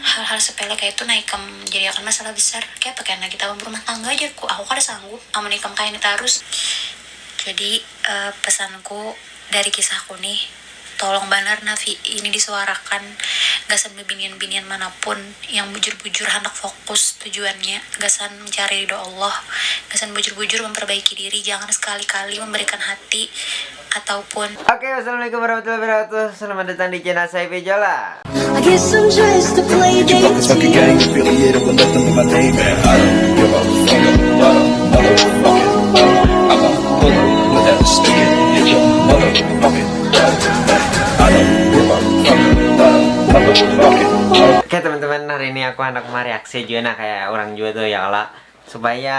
hal-hal sepele kayak itu naik jadi akan masalah besar kayak apa karena kita berumah tangga aja aku kada sanggup amun ikam kayak ini terus. Jadi pesanku dari kisahku nih, tolong benar Nafi ini disuarakan, gasan binian-binian manapun yang bujur-bujur hendak fokus tujuannya, gasan mencari ridho Allah, gasan bujur-bujur memperbaiki diri, jangan sekali-kali memberikan hati ataupun. Oke, wassalamualaikum warahmatullahi wabarakatuh. Selamat datang di channel saya Bejola. I guess I'm dressed to play dating. Motherfucking gang affiliated with nothing but my name, man. I don't give a fuck about a motherfucking I'm a bullet with that stick it in your motherfucking butt. I don't give a fuck about a motherfucking Oke teman-teman, hari ini aku hendak mereaksi juga nah kayak orang juga tuh ya Allah, supaya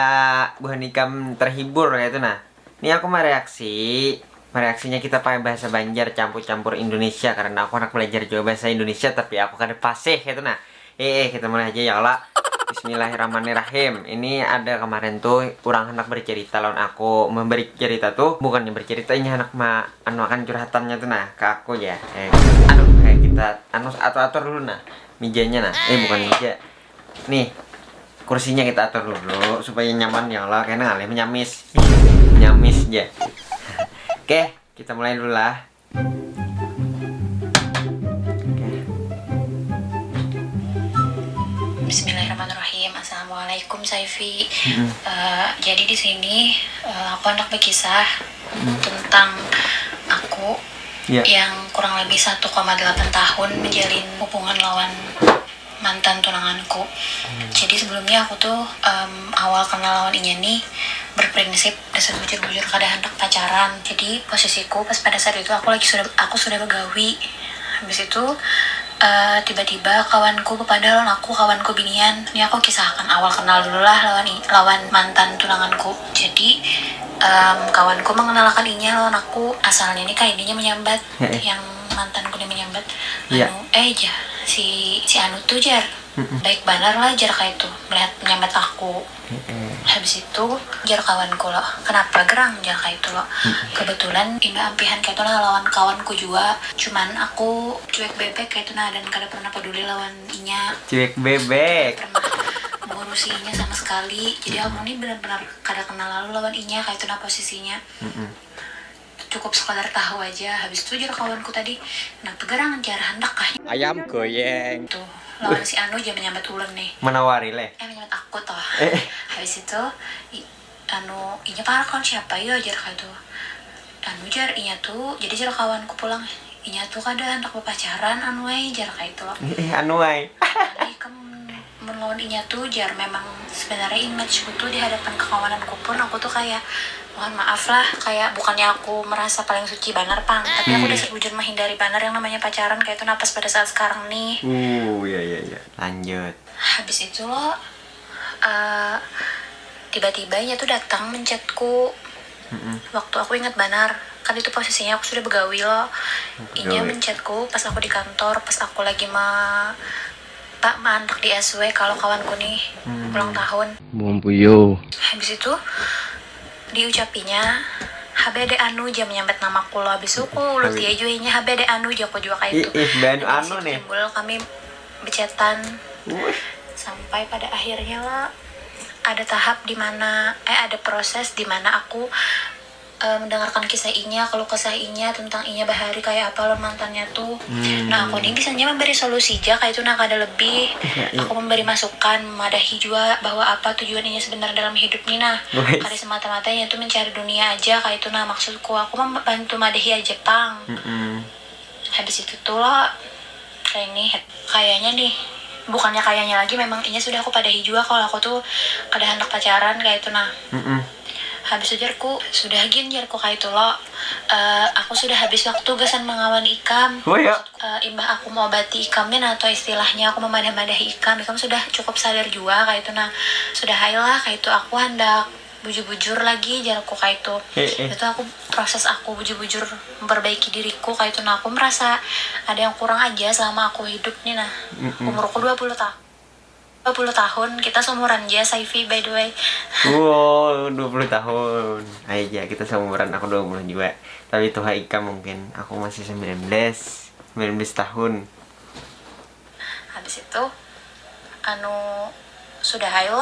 buah nikam terhibur kayak itu nah. Ini aku mereaksinya kita pakai bahasa Banjar campur-campur Indonesia karena aku hendak belajar juga bahasa Indonesia tapi aku kada fasih kayak itu nah. Kita mulai aja ya Allah. Bismillahirrahmanirrahim. Ini ada kemarin tuh orang hendak bercerita lawan aku, memberi cerita tuh bukannya bercerita, ini hendak akan curhatannya tuh nah ke aku ya. Kayak kita atur dulu nah mejanya nah. Bukan meja. Nih kursinya kita atur dulu supaya nyaman ya Allah, karena ngalih menyamis aja. Oke, kita mulai dulu lah. Bismillahirrahmanirrahim. Assalamualaikum Saifi. Jadi di sini aku hendak berkisah tentang aku yang kurang lebih 1,8 tahun menjalin hubungan lawan mantan tunanganku. Jadi sebelumnya aku tuh awal kenal lawan inya nih berprinsip dasar bujur-bujur kada hendak pacaran. Jadi posisiku pas pada saat itu aku sudah begawi. Habis itu tiba-tiba kawanku padahal aku kawanku binian. Ini aku kisahkan awal kenal dulu lah lawan mantan tunanganku. Jadi kawanku mengenalkan inya lawan aku, asalnya nih kayak ininya menyambat yang mantanku nih menyambat. Si Anu tuh jar baik benar lah jar kayak itu melihat menyambat aku. Habis itu jar kawanku loh, kenapa gerang jar kayak itu loh. Kebetulan imba ampihan kayak itu lah lawan kawanku juga, cuman aku cuek bebek kayak itu nah dan kada pernah peduli lawan inya. Cuek bebek. Kada pernah mengurusi inya sama sekali. Jadi aku ini benar-benar kada kenal lalu lawan inya kayak itu nah posisinya. Cukup sekadar tahu aja. Habis itu jar kawanku tadi kenapa gerang jar hendak kah Ayam goyeng tuh lawan si Anu aja menyambat ulen nih, menawari leh menyambat aku toh. Habis itu Anu inya parah kan siapa ya jar kayak tuh Anu jar inya tuh jadi jar kawanku pulang inya tuh kada hendak berpacaran Anu jar kayak itu loh. Anu ay Jadi kamu melawan inya tuh jar memang sebenarnya imageku tuh di hadapan kekawananku pun aku tuh kayak mohon maaf lah, kayak bukannya aku merasa paling suci banar pang, tapi aku udah sebujur menghindari banar yang namanya pacaran kayak itu napas pada saat sekarang nih. Iya lanjut. Habis itu loh tiba-tiba inya tuh datang menchatku. Waktu aku ingat banar kan itu posisinya aku sudah begawi loh. Inya menchatku pas aku di kantor, pas aku lagi mandak di SW kalau kawanku nih ulang tahun. Bumbuyo. Habis itu diucapinya HBD Anu jam menyambat namaku lo. Habis itu ulut dia juga inya HBD Anu aku juga kayak itu. Anu nih. Timbul kami becetan sampai pada akhirnya lah ada tahap dimana ada proses dimana aku mendengarkan kisah inya, kalau kisah inya tentang inya bahari kayak apa lo mantannya tuh. Nah aku nih bisanya memberi solusi aja kayak itu nah kada lebih. Aku memberi masukan, memadahi juga bahwa apa tujuan inya sebenarnya dalam hidup nih nah. Kada semata-mata inya tuh mencari dunia aja kayak itu nah maksudku. Aku membantu madahi aja pang. Habis itu tuh lo kayaknya nih bukannya kayaknya lagi memang inya sudah aku padahi juga kalau aku tuh kada hendak pacaran kayak itu nah. Habis itu jarku sudah gin jarku kayak itu loh. Aku sudah habis waktu gasan mengawan ikam. Imbah aku mau obati ikamnya atau istilahnya aku memadah-madahi ikam sudah cukup sadar juga kayak itu nah. Sudah lah kayak itu aku hendak bujur-bujur lagi jarku kayak itu. Itu aku proses aku bujur-bujur memperbaiki diriku kayak itu nah. Aku merasa ada yang kurang aja selama aku hidup nih nah. Umurku 20 tahun, kita seumuran aja Saifi by the way. 20 tahun aja kita seumuran, aku 20 juga. Tapi tuh Haika mungkin aku masih 19 tahun. Habis itu anu sudah ayo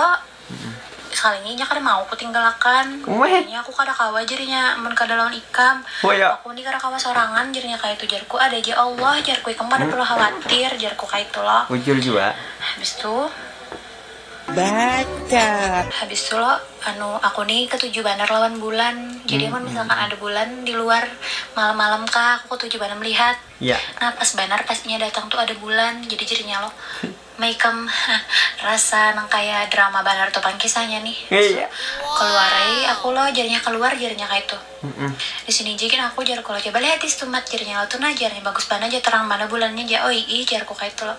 sekalinya nya kada mau aku tinggalakan. Kumaha? Nya aku kada kawa jadinya mun kada lawan ikam. Oh ya. Aku nih kada kawa sorangan jadinya kayak itu jarku ada aja Allah jarku ikam kada perlu khawatir jarku kayak itu loh. Ujul juga. Habis itu habis itu lo anu aku nih ketujuh banar lawan bulan jadi mun misalkan ada bulan di luar malam-malam kak aku ketujuh banar melihat Ya. nah pas banar pastinya datang tuh ada bulan jadi jadinya lo makeup rasa nang kayak drama banar tuh kisahnya nih Iya. keluarai aku lo jadinya keluar jadinya kayak itu Mm-mm. di sini jikin aku jar kalau coba lihat istumat jadinya lo tuh nah jarnya bagus banget aja terang mana bulannya aja oh iya jarku kayak itu lo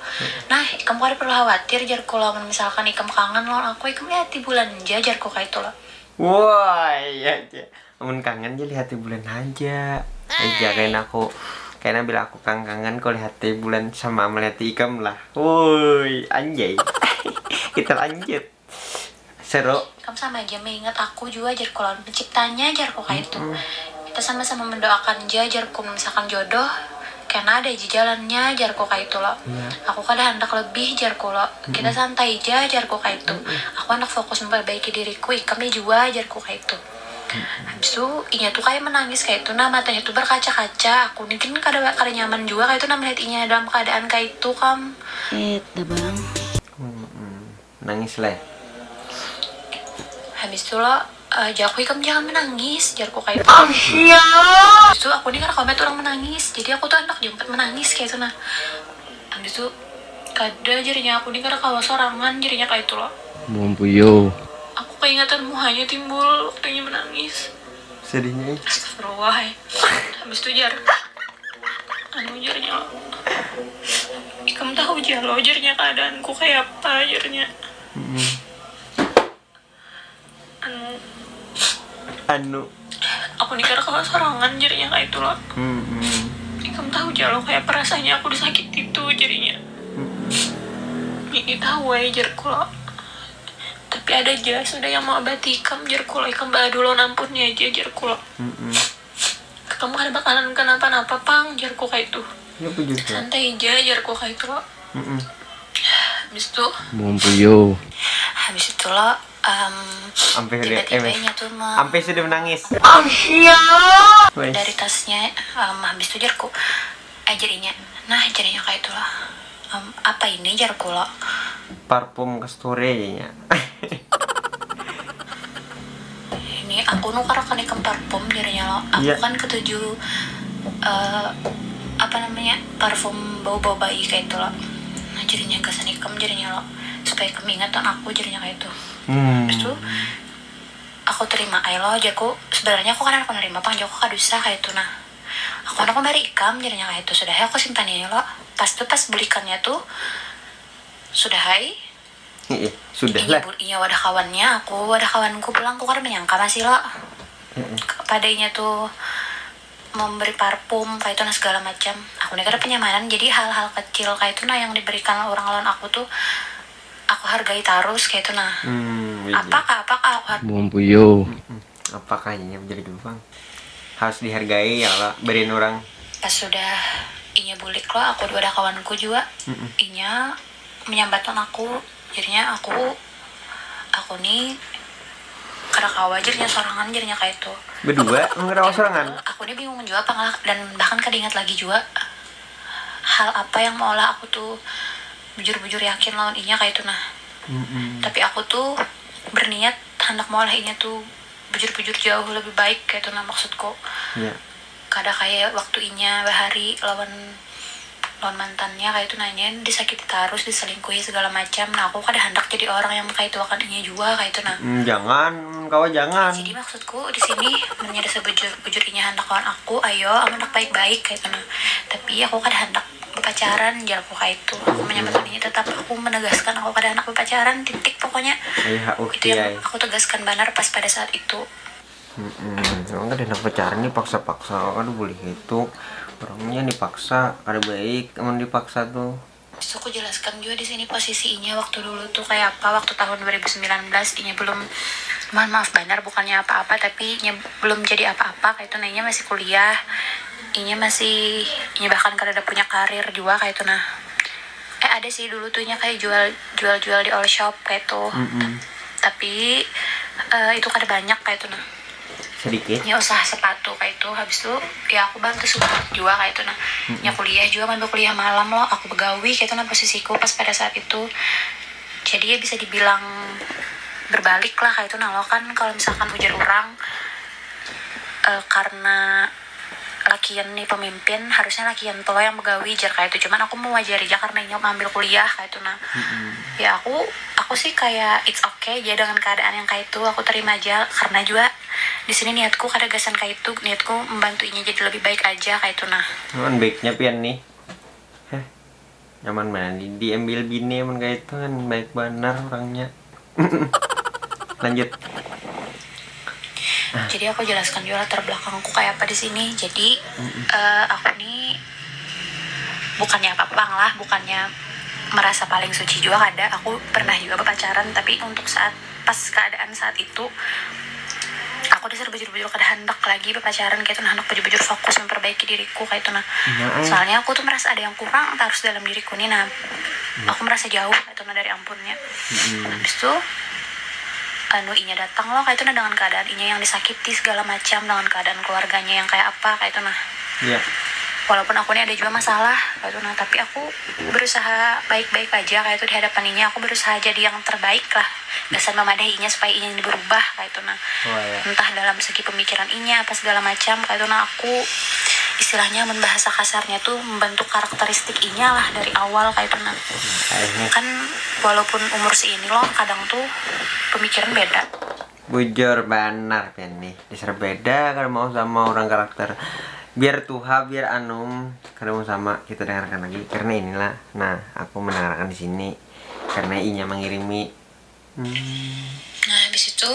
nah ikam kada perlu khawatir jarku lo misalkan ikam kangen lo aku ikam lihat di bulan aja jarku kayak itu lo Wah, iya aja. Amun kangen jadi hati bulan aja. Aja kayak aku. Kayaknya bila aku kangen kau lihat bulan sama melihat ikam lah. Woi, anjay. Kita lanjut. Seru. kamu sama aja mengingat aku juga jarku lawan penciptanya jarku kayak itu kita sama-sama mendoakan aja jarku misalkan jodoh karena ada aja jalannya jarku kayak itu lo aku kada hendak lebih jarku lo kita santai aja jarku kayak itu aku hendak fokus memperbaiki diriku ikamnya juga jarku kayak itu habis itu inya tuh kayak menangis kayak itu nah matanya tuh berkaca-kaca aku mungkin kada nyaman juga kayak itu nah melihat inya dalam keadaan kayak itu kam bang. Nangis lah. habis itu lo jarku ikam jangan menangis jarku kayak itu habis itu aku nih karena komen orang menangis jadi aku tuh anak jemput menangis kayak itu nah habis itu kada jadinya aku nih karena kawa sorangan jadinya kayak itu loh Mumpuyo. aku keingatan muhanya timbul waktunya menangis Sedihnya. astagfirullah habis itu jar anu jarnya lo ikam tahu jar lo jarnya keadaanku kayak apa jarnya Anu. aku nih karena kawa sorangan jadinya kayak itu loh ikam tahu jar lo kayak perasaannya aku disakit itu jadinya ini tahu aja jarku lo tapi ada aja sudah yang mau obati ikam jarku lo ikam badu lo ampunnya aja jarku lo kamu ada bakalan kenapa-napa pang jarku kayak itu Ya aku juga. santai aja jarku kayak itu lo habis itu Mumpuyo. habis itu lo Sampai sudah tiba-tibanya tuh sampai sudah menangis. Wes. dari tasnya habis itu jarku jadinya nah jadinya kayak itu lo apa ini jarku lo Parfum kasturi nya. ini aku nukar kan ikam parfum jadinya lo aku Iya. kan ketujuh apa namanya parfum bau-bau bayi kayak itu lo nah jadinya kesan ikam jadinya lo supaya kamu ingatan aku jadinya kayak itu terus tuh aku terima ayo lo jaku sebenarnya aku kan aku nerima pang jaku kadusa kayak itu nah aku dari ikam jadinya kayak itu sudah aku simpan ini lo pas belikannya tuh sudah hai Iya, sudah lah. Iya wadah kawannya aku wadah kawanku pulang aku kan menyangka masih lo padanya tuh memberi parfum kayak itu nah segala macam aku nih ada penyamanan jadi hal-hal kecil kayak itu nah yang diberikan orang lain aku tuh aku hargai terus kayak itu nah Iya. apakah aku Mumpuyo. Apakah ini menjadi gampang? Harus dihargai ya lah, beriin orang. pas sudah inya bulik lo aku ada kawanku juga inya menyambatkan aku jadinya aku nih kada kawajarnya sorangan jadinya kayak itu Berdua mengerawat serangan. aku nih bingung juga apa dan bahkan kada ingat lagi juga hal apa yang mau lah aku tuh bujur-bujur yakin lawan inya kayak itu nah tapi aku tuh berniat hendak mau lah inya tuh bujur-bujur jauh lebih baik kayak itu nah maksudku Iya. kada kayak waktu inya bahari lawan mantannya kayak itu nanyain disakiti terus diselingkuhi segala macam nah aku kada hendak jadi orang yang kayak itu akan inya juga kayak itu nah Jangan, kau jangan. jadi maksudku di sini menyada sebujur inya hendak kawan aku ayo hendak baik-baik kayak itu nah tapi aku kada hendak berpacaran jar aku kayak itu aku menyampaikan ini tetap aku menegaskan aku kada hendak berpacaran titik pokoknya Iya, itu oke. yang aku tegaskan benar pas pada saat itu Emang kan enak pacaran nih paksa-paksa, aduh boleh gitu. Orangnya dipaksa, ada baik, emang dipaksa tuh. Terus aku jelaskan juga di sini posisinya waktu dulu tuh kayak apa waktu tahun 2019 inya belum maaf benar bukannya apa-apa tapi inya belum jadi apa-apa kayak itu nah inya masih kuliah inya bahkan kada ada punya karir juga kayak itu nah ada sih dulu tuhnya kayak jual di all shop kayak tuh. Tapi itu kada banyak kayak tuh nah. Sedikit. Ya usaha sepatu kayak itu, habis itu ya aku bantu support juga kayak itu nah. Ya kuliah juga, ambil kuliah malam loh, aku begawi kayak itu nah posisiku pas pada saat itu. Jadi ya bisa dibilang berbalik lah kayak itu nah lo kan kalau misalkan ujar orang karena lakian nih pemimpin harusnya lakian tuh yang begawi jar kayak itu, cuman aku mau wajari aja karena nyok ambil kuliah kayak itu nah. Ya aku sih kayak it's okay ya dengan keadaan yang kayak itu, aku terima aja karena juga di sini niatku kada gasan kayak itu, niatku membantuinya jadi lebih baik aja kayak itu nah. Cuman baiknya pian nih. Nyaman mana diambil bini emang kayak itu kan baik benar orangnya. Lanjut. Jadi aku jelaskan juga latar belakangku kayak apa di sini. Jadi aku nih bukannya apa-apa lah, bukannya merasa paling suci juga ada. Aku pernah juga berpacaran, tapi untuk pas keadaan saat itu aku disuruh bujur-bujur kada hendak lagi berpacaran kayak itu nah, hendak bujur-bujur fokus memperbaiki diriku kayak itu nah. Soalnya aku tuh merasa ada yang kurang harus dalam diriku nih nah. Aku merasa jauh kayak itu nah dari ampunnya. Habis itu inya datang loh kayak itu nah dengan keadaan inya yang disakiti segala macam, dengan keadaan keluarganya yang kayak apa kayak itu nah. Iya. Walaupun aku ini ada juga masalah kayak itu nah, tapi aku berusaha baik-baik aja kayak itu di hadapan inya. Aku berusaha jadi yang terbaik lah, dasar memadahi inya supaya inya ini berubah kayak itu nah. Entah dalam segi pemikiran inya apa segala macam kayak itu nah. Aku istilahnya membahasa kasarnya tuh membentuk karakteristik inya lah dari awal kayak itu nah. Kan walaupun umur seini loh kadang tuh pemikiran beda. Bujur benar pian nih. Dasar beda kalau mau sama orang karakter. Biar Tuha, biar Anum, kalau mau sama kita dengarkan lagi karena inilah. Nah, aku mendengarkan di sini karena inya mengirimi. Nah, habis itu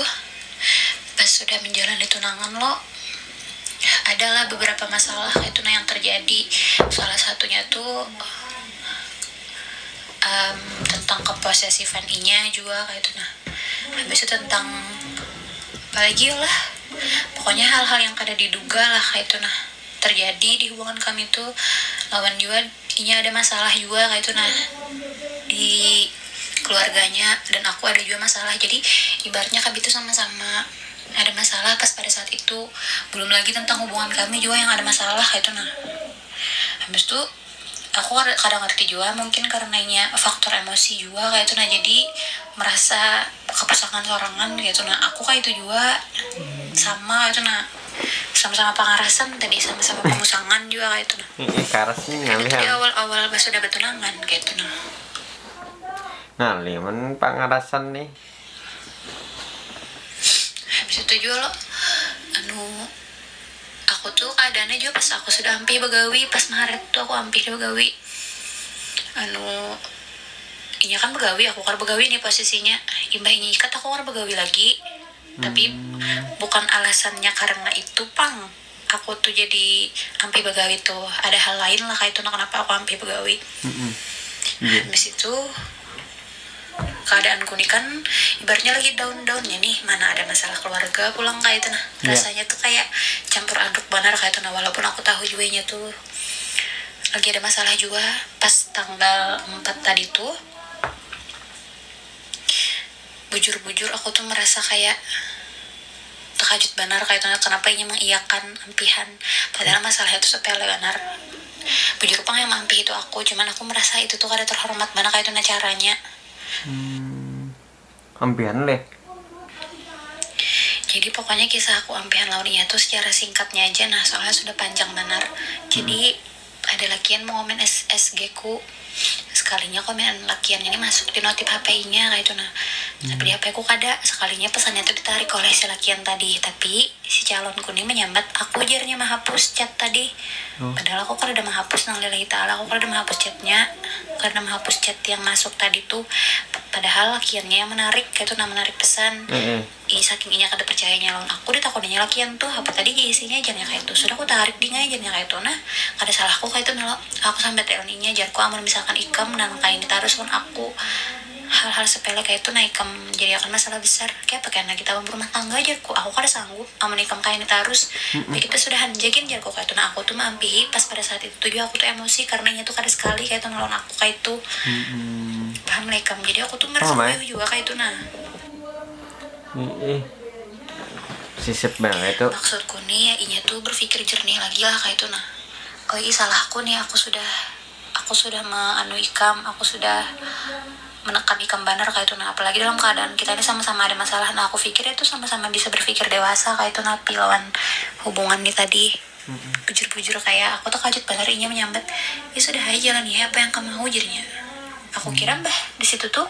pas sudah menjalani tunangan lo, adalah beberapa masalah itu nah yang terjadi. Salah satunya tuh tentang keposesifan inya juga kayak itu nah. Habis itu tentang apalagi lah, pokoknya hal-hal yang kada diduga lah kayak itu nah terjadi di hubungan kami tuh. Lawan juga inya ada masalah juga kayak itu nah di keluarganya, dan aku ada juga masalah. Jadi ibaratnya kami tuh sama-sama ada masalah pas pada saat itu. Belum lagi tentang hubungan kami juga yang ada masalah kayak itu nah. Habis itu aku kadang ngerti juga mungkin karenanya faktor emosi juga kayak itu nah, jadi merasa kepasangan sorangan kayak itu nah. Aku kayak itu juga sama kayak itu nah, sama-sama pengarasan tadi, sama-sama pemusangan juga kayak itu nah. Karasnya Itu di ngambil. awal-awal pas sudah bertunangan kayak itu nah. Nah, liman pangarasan nih. Habis itu juga lo aku tuh keadaannya juga pas aku sudah hampir begawi, pas Maret tuh aku hampir begawi. Inya kan begawi, aku kan begawi nih posisinya. Imbahnya ikat aku kan begawi lagi. Tapi bukan alasannya karena itu pang aku tuh jadi hampir begawi tuh. Ada hal lain lah kayak itu nah kenapa aku hampir begawi. Habis itu keadaanku nih kan ibaratnya lagi down-downnya nih, mana ada masalah keluarga pulang kayak itu nah. Rasanya tuh kayak campur aduk benar kayak itu nah, walaupun aku tahu juga nya tuh lagi ada masalah juga. Pas tanggal 4 tadi tuh bujur-bujur aku tuh merasa kayak terkejut benar kayak itu nah, kenapa ini mengiyakan ampihan padahal masalahnya tuh sepele benar. Bujur pang yang mampih itu aku, cuman aku merasa itu tuh kada terhormat mana kayak itu nah caranya. Ampian leh. Jadi pokoknya kisah aku ampihan launinya tuh secara singkatnya aja nah, soalnya sudah panjang benar. Jadi ada lakian mau komen SG ku, sekalinya komen lakian ini masuk di notif HP-nya kayak itu nah. Tapi di HP ku kada, sekalinya pesannya tuh ditarik oleh si lakian tadi. Tapi si calonku ini menyambat aku jarnya menghapus chat tadi. Padahal aku kada menghapus, nang lillahi ta'ala aku kada menghapus chatnya, karena menghapus chat yang masuk tadi tuh. Padahal lakiannya yang menarik kayak itu nah, menarik pesan. Saking inya kada percayanya lawan aku, ditakoninya lakian tuh apa tadi isinya jangan kayak itu. Sudah aku tarik di jangan kayak itu nah, kada salahku kayak itu nah. Aku sampai teloninya jarku amun misalkan ikam dan kain ditaruh lawan aku hal-hal sepele kayak itu naik jadi akan masalah besar kayak apa karena kita berumah tangga aja aku kada sanggup amun ikam kain terus kita sudah hanjagin jar kayak itu nah aku tuh mampihi pas pada saat itu tuh juga aku tuh emosi karena itu kada sekali kayak itu ngelon aku kayak itu paham lah ikam jadi aku tuh merasa juga kayak itu nah sisip banget itu. Maksudku nih ya inya tuh berpikir jernih lagi lah kayak itu nah oh iya salahku nih aku sudah ikam aku sudah menekan ikam banar kayak itu nah apalagi dalam keadaan kita ini sama-sama ada masalah nah aku pikir itu sama-sama bisa berpikir dewasa kayak itu napi lawan hubungan nih tadi bujur-bujur kayak aku tuh kaget bener inya menyambat ya sudah aja jalan ya apa yang kamu mau jadinya aku kira mbah di situ tuh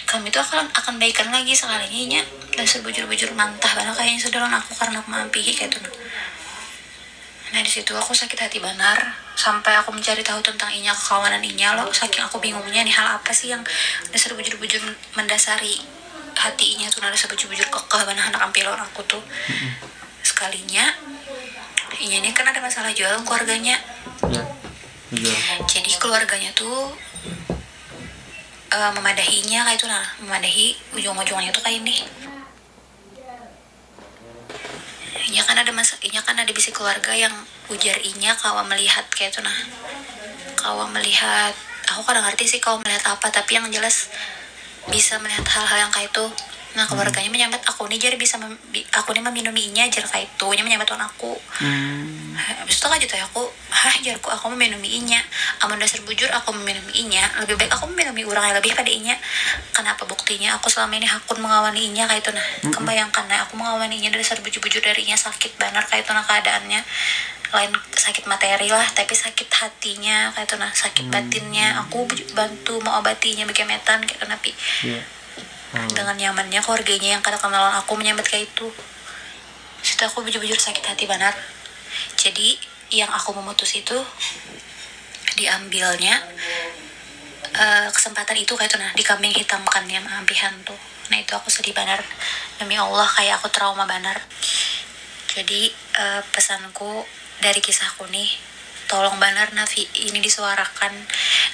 kami tuh akan baikan lagi sekalinya inya dan sebujur-bujur mantah banget kayaknya sudah lawan aku karena aku mampihi kayak itu nah di situ aku sakit hati benar sampai aku mencari tahu tentang inya kekawanan inya loh saking aku bingungnya nih hal apa sih yang dasar bujur-bujur mendasari hati inya tuh dasar bujur-bujur kekeh benar anak ampilon aku tuh sekalinya inya ini kan ada masalah jual keluarganya jadi keluarganya tuh memadahinya kayak itu nah memadahi ujung-ujungnya tuh kayak ini inya kan ada bisi keluarga yang ujar inya kawa melihat kayak itu nah kawa melihat aku kadang ngerti sih kawa melihat apa tapi yang jelas bisa melihat hal-hal yang kayak itu nah keluarganya menyambat aku nih jadi bisa aku nih meminumi inya jar kayak itu inya menyambat aku habis itu aja tuh aku jarku aku meminumi inya amun dasar bujur aku meminumi inya lebih baik aku meminumi orang yang lebih pada inya kenapa buktinya aku selama ini hakun mengawani inya kayak itu nah kebayangkan nah aku mengawani inya dasar bujur-bujur dari inya sakit benar kayak itu nah keadaannya lain sakit materi lah tapi sakit hatinya kayak itu nah sakit batinnya aku bantu mau obatinya bekemetan kayak itu napi dengan nyamannya keluarganya yang kadang kenalan aku menyambut kayak itu situ aku bujur-bujur sakit hati benar jadi yang aku memutus itu diambilnya kesempatan itu kayak itu nah dikambing hitamkan yang ampihan tuh nah itu aku sedih benar demi Allah kayak aku trauma benar jadi pesanku dari kisahku nih tolong benar Nafi ini disuarakan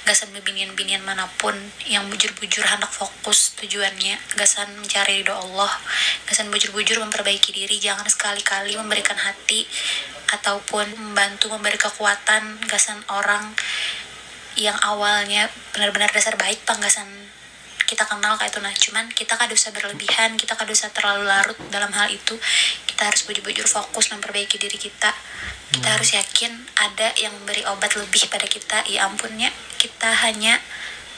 gasan bebinian-binian manapun yang bujur-bujur hendak fokus tujuannya gasan mencari ridho Allah gasan bujur-bujur memperbaiki diri jangan sekali-kali memberikan hati ataupun membantu memberi kekuatan gasan orang yang awalnya benar-benar dasar baik panggasan kita kenal kayak itu nah cuman kita kada usah berlebihan kita kada usah terlalu larut dalam hal itu kita harus bujur-bujur fokus memperbaiki diri kita harus yakin ada yang memberi obat lebih pada kita ya ampunnya kita hanya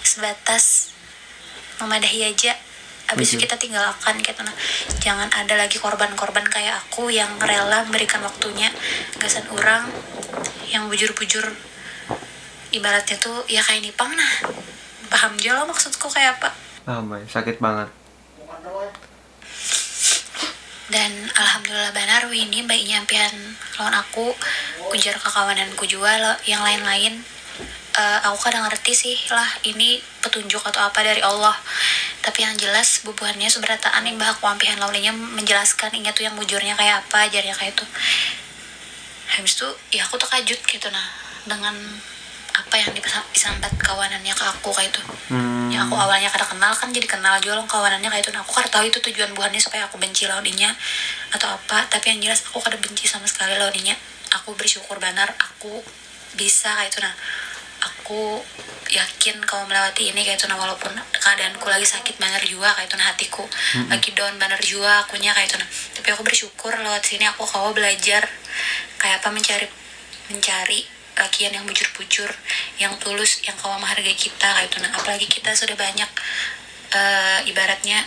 sebatas memadahi aja habis itu kita tinggalkan gitu nah jangan ada lagi korban-korban kayak aku yang rela memberikan waktunya gasan orang yang bujur-bujur ibaratnya tuh ya kayak nipang nah paham juga lo maksudku kayak apa paham sakit banget dan alhamdulillah benar ini mbak nyampian lawan aku ujar kekawananku juga lo yang lain-lain aku kadang ngerti sih lah ini petunjuk atau apa dari Allah tapi yang jelas bubuhannya seberataan yang mbak aku ampihan lawannya menjelaskan ingat tuh yang bujurnya kayak apa ajarnya kayak itu habis itu ya aku terkajut gitu nah dengan apa yang disambat kawanannya ke aku kayak itu yang aku awalnya kada kenal kan jadi kenal juga loh kawanannya kayak itu nah aku kada tahu itu tujuan buhannya supaya aku benci lawannya atau apa tapi yang jelas aku kada benci sama sekali lawannya aku bersyukur benar aku bisa kayak itu nah aku yakin kau melewati ini kayak itu nah walaupun keadaanku lagi sakit benar juga kayak itu nah hatiku lagi down benar juga akunya kayak itu nah tapi aku bersyukur lewat sini aku kau belajar kayak apa mencari lakian yang bujur-bujur, yang tulus, yang kau menghargai kita kayak itu nah apalagi kita sudah banyak ibaratnya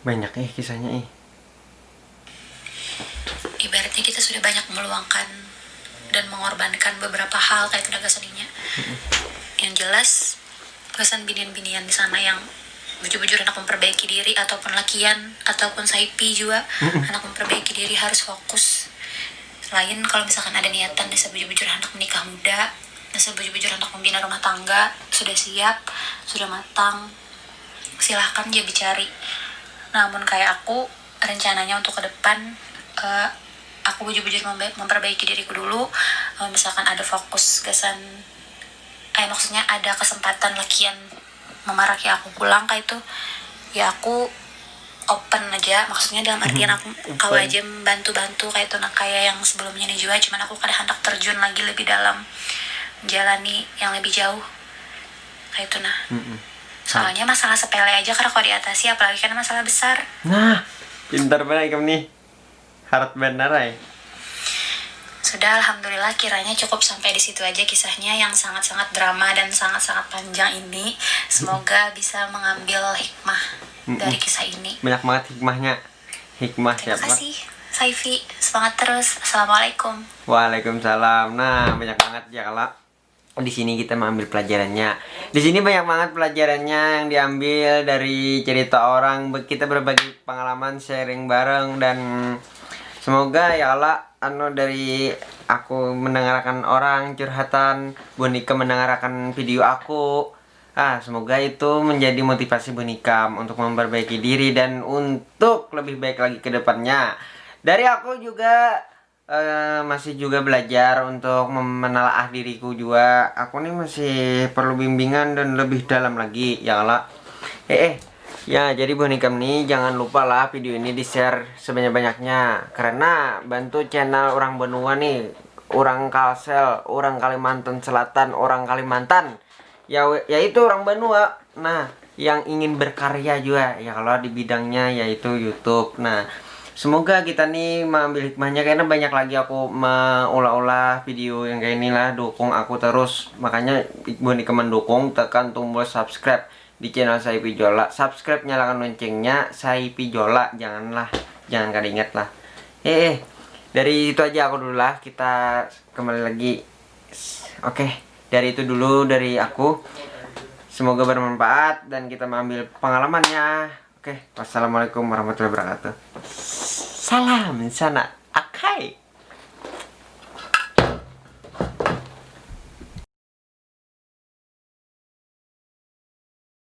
banyak kisahnya ibaratnya kita sudah banyak meluangkan dan mengorbankan beberapa hal kayak tenaga seninya yang jelas kesan binian-binian di sana yang bujur-bujur anak memperbaiki diri ataupun lakian ataupun saipi juga anak memperbaiki diri harus fokus lain kalau misalkan ada niatan desa bujur-bujur anak menikah muda desa bujur-bujur anak membina rumah tangga sudah siap sudah matang silahkan dia bicari namun kayak aku rencananya untuk ke depan aku bujur-bujur memperbaiki diriku dulu misalkan ada fokus gasan maksudnya ada kesempatan lakian memaraki aku pulang kayak itu, ya aku open aja, maksudnya dalam artian aku kau aja bantu-bantu kayak itu, nah kayak yang sebelumnya nih juga, cuman aku kada hendak terjun lagi lebih dalam, menjalani yang lebih jauh kayak itu nah. Soalnya masalah sepele aja karena kalau diatasi, apalagi kan masalah besar. Nah, pintar banget kamu nih. Harap benar ya. Sudah, alhamdulillah kiranya cukup sampai di situ aja kisahnya yang sangat-sangat drama dan sangat-sangat panjang ini. Semoga bisa mengambil hikmah dari kisah ini. Banyak banget hikmahnya. Hikmah Terima siapa? kasih, Saifi. Semangat terus. Assalamualaikum. Waalaikumsalam. Nah, banyak banget ya kalau di sini kita mengambil pelajarannya. Di sini banyak banget pelajarannya yang diambil dari cerita orang. Kita berbagi pengalaman, sharing bareng, dan semoga ya Allah dari aku mendengarkan orang curhatan, Bonika mendengarkan video aku. Semoga itu menjadi motivasi Bonika untuk memperbaiki diri dan untuk lebih baik lagi ke depannya. Dari aku juga masih juga belajar untuk menelaah diriku juga. Aku nih masih perlu bimbingan dan lebih dalam lagi ya Allah. Ya, jadi Bonika nih jangan lupa lah video ini di-share sebanyak-banyaknya, karena bantu channel orang benua nih, orang Kalsel, orang Kalimantan Selatan, orang Kalimantan. Yaitu orang benua. Nah, yang ingin berkarya juga ya kalau di bidangnya yaitu YouTube. Nah, semoga kita nih mengambil hikmahnya, karena banyak lagi aku mengolah-olah video yang kayak inilah. Dukung aku terus. Makanya Bonika mendukung, tekan tombol subscribe di channel Saifi Jola. Subscribe, nyalakan loncengnya. Saifi Jola, jangan kada ingat lah. Dari itu aja aku dulu lah. Kita kembali lagi. Oke, dari itu dulu dari aku. Semoga bermanfaat dan kita mengambil pengalamannya. Oke, wassalamualaikum warahmatullahi wabarakatuh. Salam sana.